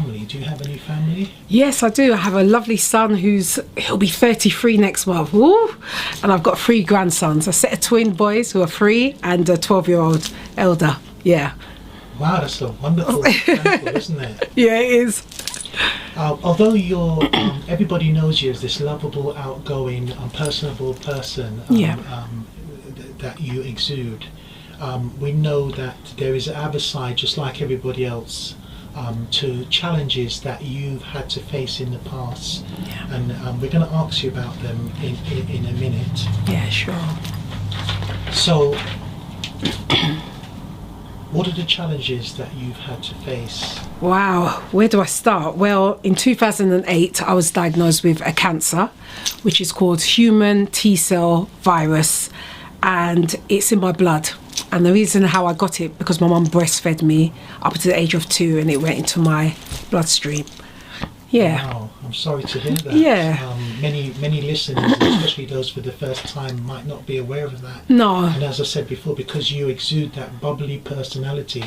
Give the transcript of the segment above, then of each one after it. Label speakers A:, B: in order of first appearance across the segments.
A: family. Do you have any family?
B: Yes, I do. I have a lovely son he'll be 33 next month. Woo! And I've got 3 grandsons, a set of twin boys who are 3 and a 12-year-old elder. Yeah.
A: Wow, that's a wonderful example, isn't it?
B: Yeah, it is.
A: Although you're, everybody knows you as this lovable, outgoing, personable person that you exude, we know that there is an other side, just like everybody else, to challenges that you've had to face in the past.
B: Yeah.
A: And we're going to ask you about them in a minute.
B: Yeah, sure.
A: So, what are the challenges that you've had to face?
B: Wow, where do I start? Well, in 2008, I was diagnosed with a cancer, which is called human T-cell virus, and it's in my blood. And the reason how I got it, because my mum breastfed me up to the age of 2, and it went into my bloodstream. Yeah.
A: Wow, I'm sorry to hear that.
B: Yeah.
A: Many listeners, especially those for the first time, might not be aware of that.
B: No.
A: And as I said before, because you exude that bubbly personality.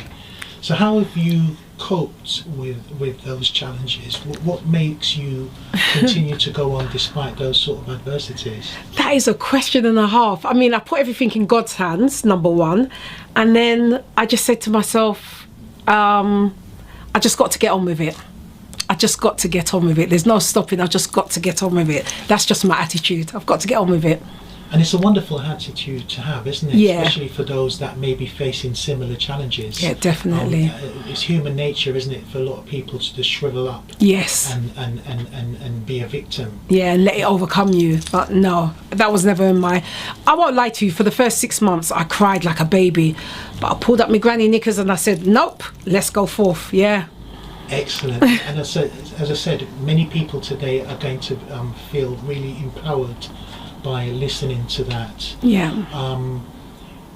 A: So how have you coped with those challenges? What makes you continue to go on despite those sort of adversities?
B: That is a question and a half. I mean, I put everything in God's hands, number one. And then I just said to myself, I just got to get on with it. I just got to get on with it. There's no stopping. I just got to get on with it. That's just my attitude. I've got to get on with it.
A: And it's a wonderful attitude to have, isn't it?
B: Yeah.
A: Especially for those that may be facing similar challenges.
B: Yeah, definitely.
A: It's human nature, isn't it, for a lot of people to just shrivel up.
B: Yes.
A: And be a victim.
B: Yeah, and let it overcome you. But no, that was never in my... I won't lie to you, for the first 6 months, I cried like a baby. But I pulled up my granny knickers and I said, nope, let's go forth. Yeah.
A: Excellent. And as I said, many people today are going to feel really empowered by listening to that.
B: Yeah.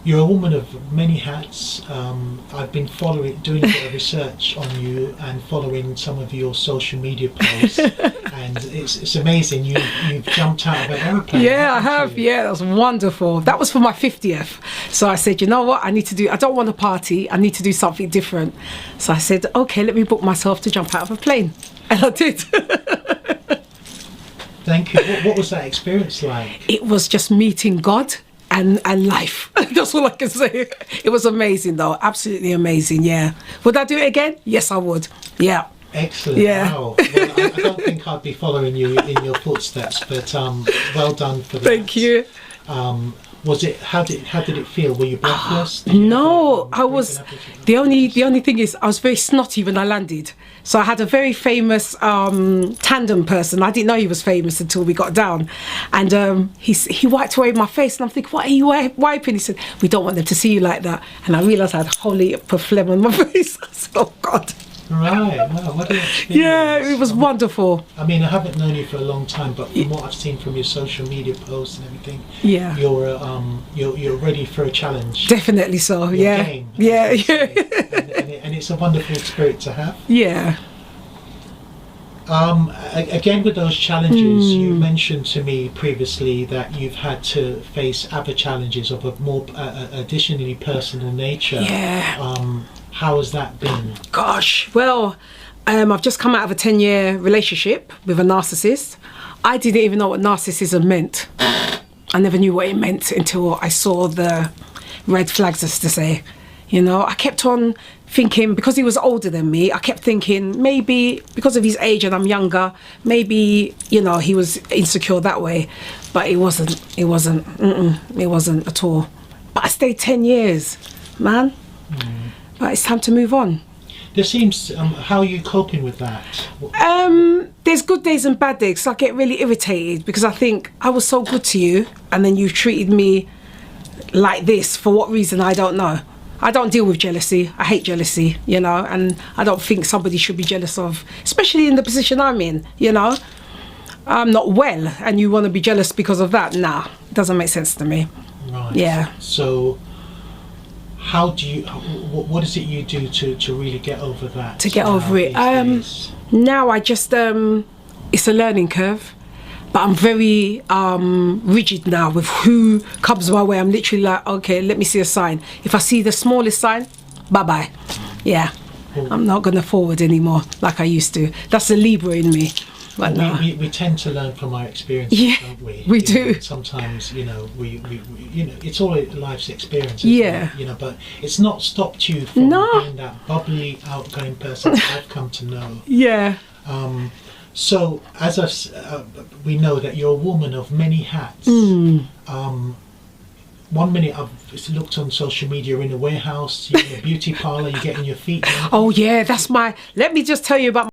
A: You're a woman of many hats. I've been doing a bit of research on you and following some of your social media posts, and it's amazing. You've jumped out of an aeroplane.
B: Yeah, I have. You? Yeah, that was wonderful. That was for my 50th. So I said, you know what? I don't want a party. I need to do something different. So I said, okay, let me book myself to jump out of a plane, and I did.
A: Thank you. What was that experience like?
B: It was just meeting God and life. That's all I can say. It was amazing though, absolutely amazing. Yeah. Would I do it again? Yes, I would. Yeah.
A: Excellent.
B: Yeah.
A: Wow. Well, I don't think I'd be following you in your footsteps, but well done for that.
B: Thank you.
A: Was it? How did it feel? Were you breathless?
B: No, I was. The only thing is, I was very snotty when I landed. So I had a very famous tandem person. I didn't know he was famous until we got down, and he wiped away my face, and I'm thinking, what are you wiping? He said, we don't want them to see you like that. And I realised I had a whole heap of phlegm on my face. I said, oh God.
A: Right, wow, what an experience.
B: Yeah, it was wonderful.
A: I mean, I haven't known you for a long time, but from what I've seen from your social media posts and everything,
B: yeah,
A: you're ready for a challenge.
B: Definitely so.
A: You're
B: yeah,
A: game,
B: yeah,
A: and it's a wonderful spirit to have.
B: Yeah.
A: Again, with those challenges, you mentioned to me previously that you've had to face other challenges of a more additionally personal nature.
B: Yeah.
A: How has that been?
B: Gosh, well, I've just come out of a 10-year relationship with a narcissist. I didn't even know what narcissism meant. I never knew what it meant until I saw the red flags, as to say. You know, I kept on thinking, because he was older than me, I kept thinking maybe because of his age and I'm younger, maybe, you know, he was insecure that way. But it wasn't at all. But I stayed 10 years, man. But it's time to move on.
A: There seems, how are you coping with that?
B: There's good days and bad days. So I get really irritated because I think I was so good to you and then you treated me like this. For what reason, I don't know. I don't deal with jealousy. I hate jealousy, you know, and I don't think somebody should be jealous of, especially in the position I'm in, you know. I'm not well and you want to be jealous because of that? Nah, it doesn't make sense to me.
A: Right.
B: Yeah.
A: So how do you, what is it you do to really get over that?
B: To get over it? Now I just, it's a learning curve. But I'm very rigid now with who comes my way. I'm literally like, okay, let me see a sign. If I see the smallest sign, bye-bye. Yeah. I'm not going to forward anymore like I used to. That's the Libra in me. But
A: we tend to learn from our experiences, don't we?
B: We do.
A: Sometimes, we it's all life's experiences.
B: Yeah.
A: But it's not stopped you from being that bubbly, outgoing person I've come to know.
B: Yeah.
A: So, as we know that you're a woman of many hats. 1 minute I've looked on social media, you're in a warehouse, you're in a beauty parlour, you're getting your feet done.
B: Oh yeah, let me just tell you about